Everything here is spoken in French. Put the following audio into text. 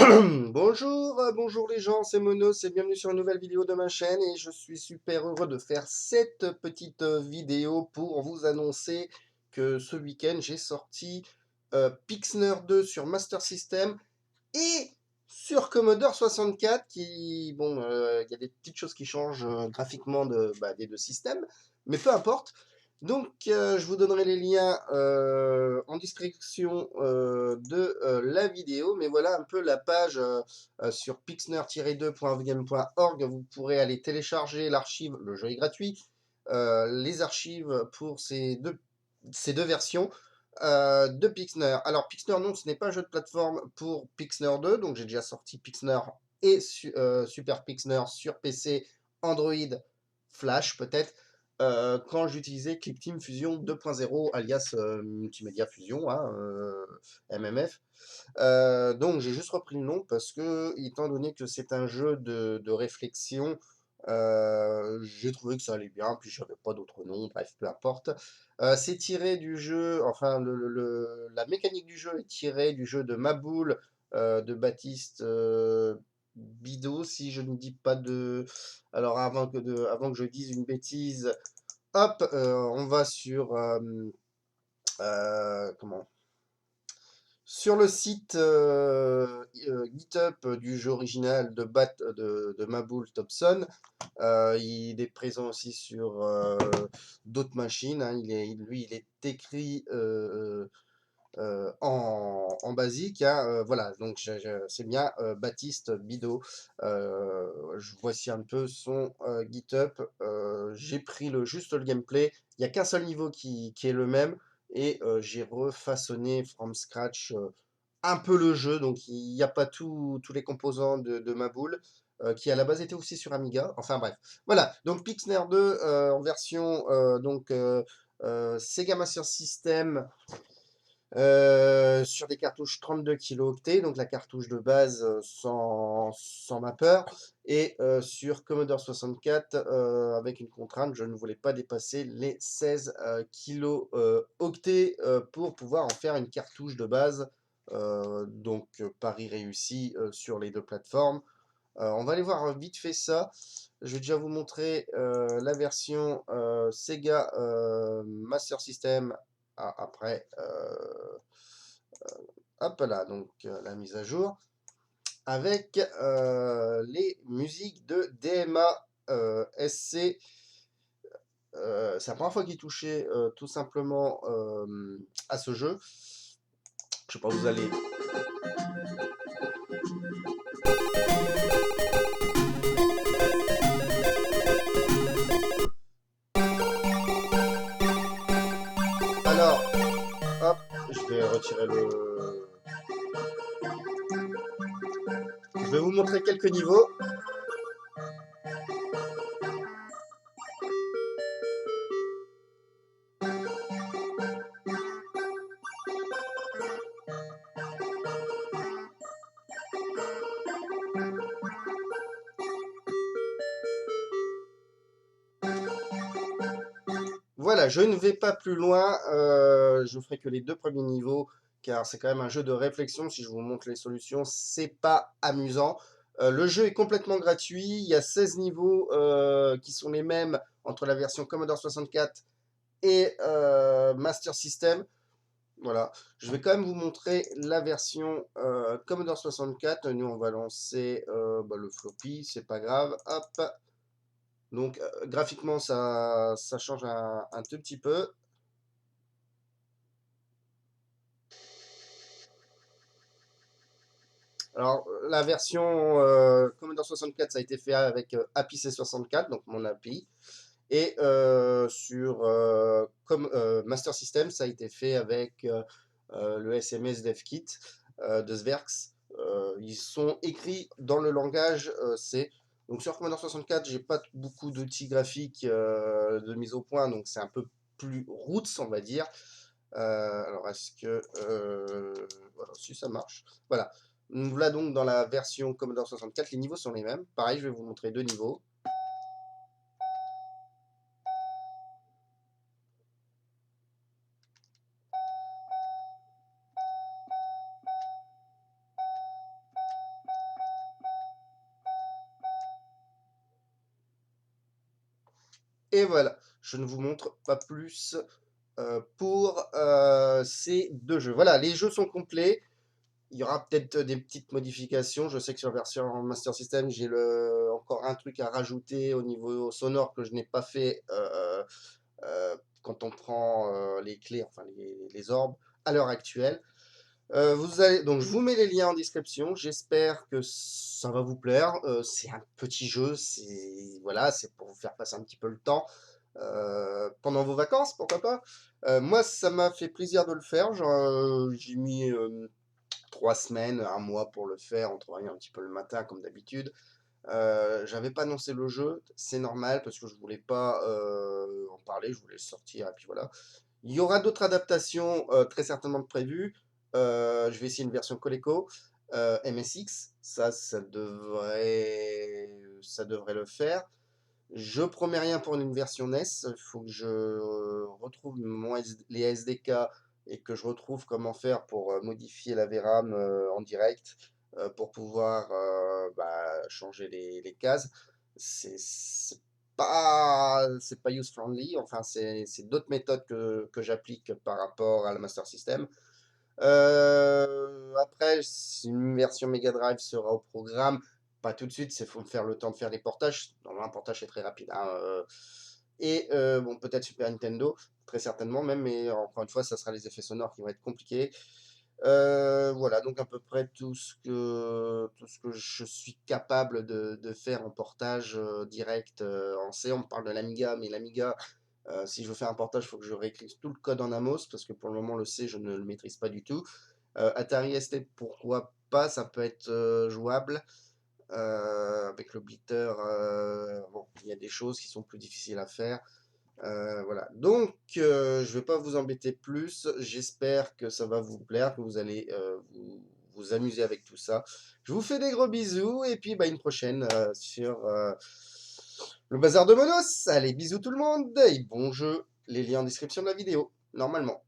Bonjour les gens, c'est Monos et bienvenue sur une nouvelle vidéo de ma chaîne et je suis super heureux de faire cette petite vidéo pour vous annoncer que ce week-end j'ai sorti Pixner 2 sur Master System et sur Commodore 64 qui, bon, il y a des petites choses qui changent graphiquement des deux systèmes, mais peu importe. Donc, je vous donnerai les liens en description de la vidéo, mais voilà un peu la page sur pixner-2.vm.org. Vous pourrez aller télécharger l'archive, le jeu est gratuit, les archives pour ces deux versions de Pixner. Alors, Pixner, non, ce n'est pas un jeu de plateforme pour Pixner 2, donc j'ai déjà sorti Pixner et Super Pixner sur PC, Android, Flash peut-être, quand j'utilisais ClickTeam Fusion 2.0, alias Multimedia Fusion, hein, MMF. Donc j'ai juste repris le nom parce que, étant donné que c'est un jeu de réflexion, j'ai trouvé que ça allait bien, puis j'avais pas d'autre nom, bref, peu importe. C'est tiré du jeu, enfin la mécanique du jeu est tirée du jeu de Maboule de Baptiste Bidot, si je ne dis pas de... Alors avant que je dise une bêtise, hop, on va sur... comment? Sur le site GitHub du jeu original de Maboul Thompson, il est présent aussi sur d'autres machines, hein. Lui, il est écrit en basique, hein. Voilà, donc c'est bien Baptiste Bidot. Voici un peu son GitHub. J'ai pris juste le gameplay. Il n'y a qu'un seul niveau qui est le même. Et j'ai refaçonné from scratch un peu le jeu. Donc il n'y a pas tous les composants de ma boule. Qui à la base était aussi sur Amiga. Enfin bref. Voilà. Donc Pixner 2 en version Sega Master System sur des cartouches 32 kilooctets, donc la cartouche de base sans mapper, et sur Commodore 64 avec une contrainte, je ne voulais pas dépasser les 16 kilooctets pour pouvoir en faire une cartouche de base. Donc pari réussi sur les deux plateformes. On va aller voir vite fait ça. Je vais déjà vous montrer la version Sega Master System après. Hop là, donc la mise à jour avec les musiques de DMA SC. C'est la première fois qu'il touchait tout simplement à ce jeu. Je sais pas, vous allez... Alors, hop, je vais retirer le... Je vais vous montrer quelques niveaux. Voilà, je ne vais pas plus loin, je ferai que les deux premiers niveaux, car c'est quand même un jeu de réflexion. Si je vous montre les solutions, c'est pas amusant. Le jeu est complètement gratuit, il y a 16 niveaux qui sont les mêmes entre la version Commodore 64 et Master System. Voilà, je vais quand même vous montrer la version Commodore 64. Nous, on va lancer le floppy, c'est pas grave. Hop, donc graphiquement, ça change un tout petit peu. Alors, la version Commodore 64, ça a été fait avec API C64, donc mon API. Et sur Master System, ça a été fait avec le SMS DevKit de Sverx. Ils sont écrits dans le langage C. Donc sur Commodore 64, j'ai pas beaucoup d'outils graphiques de mise au point, donc c'est un peu plus roots, on va dire. Alors, est-ce que... voilà, si ça marche. Voilà. Là, donc, dans la version Commodore 64, les niveaux sont les mêmes. Pareil, je vais vous montrer deux niveaux. Et voilà, je ne vous montre pas plus pour ces deux jeux. Voilà, les jeux sont complets. Il y aura peut-être des petites modifications. Je sais que sur la version Master System, j'ai encore un truc à rajouter au niveau sonore que je n'ai pas fait quand on prend les clés, enfin les orbes, à l'heure actuelle. Donc je vous mets les liens en description. J'espère que ça va vous plaire. C'est un petit jeu, voilà, c'est pour vous faire passer un petit peu le temps pendant vos vacances, pourquoi pas. Moi, ça m'a fait plaisir de le faire. J'ai mis 3 semaines, un mois pour le faire, en travaillant un petit peu le matin comme d'habitude. J'avais pas annoncé le jeu, c'est normal parce que je voulais pas en parler, je voulais le sortir et puis voilà. Il y aura d'autres adaptations très certainement prévues. Je vais essayer une version Coleco, MSX, ça devrait le faire. Je promets rien pour une version NES. Il faut que je retrouve les SDK et que je retrouve comment faire pour modifier la VRAM en direct pour pouvoir changer les cases. C'est pas user-friendly. Enfin, c'est d'autres méthodes que j'applique par rapport à la Master System. Après, si une version Mega Drive sera au programme, pas tout de suite, il faut me faire le temps de faire les portages. Normalement, un portage est très rapide, hein, et bon, peut-être Super Nintendo, très certainement même, mais encore une fois, ça sera les effets sonores qui vont être compliqués. Voilà, donc à peu près tout ce que je suis capable de faire en portage direct en C. On me parle de l'Amiga, mais l'Amiga, si je veux faire un portage, il faut que je réécrive tout le code en Amos, parce que pour le moment, le C, je ne le maîtrise pas du tout. Atari ST, pourquoi pas, ça peut être jouable. Avec le blitter, bon, il y a des choses qui sont plus difficiles à faire. Voilà. Donc, je vais pas vous embêter plus. J'espère que ça va vous plaire, que vous allez vous amuser avec tout ça. Je vous fais des gros bisous et puis une prochaine sur le bazar de Monos. Allez, bisous tout le monde et bon jeu. Les liens en description de la vidéo, normalement.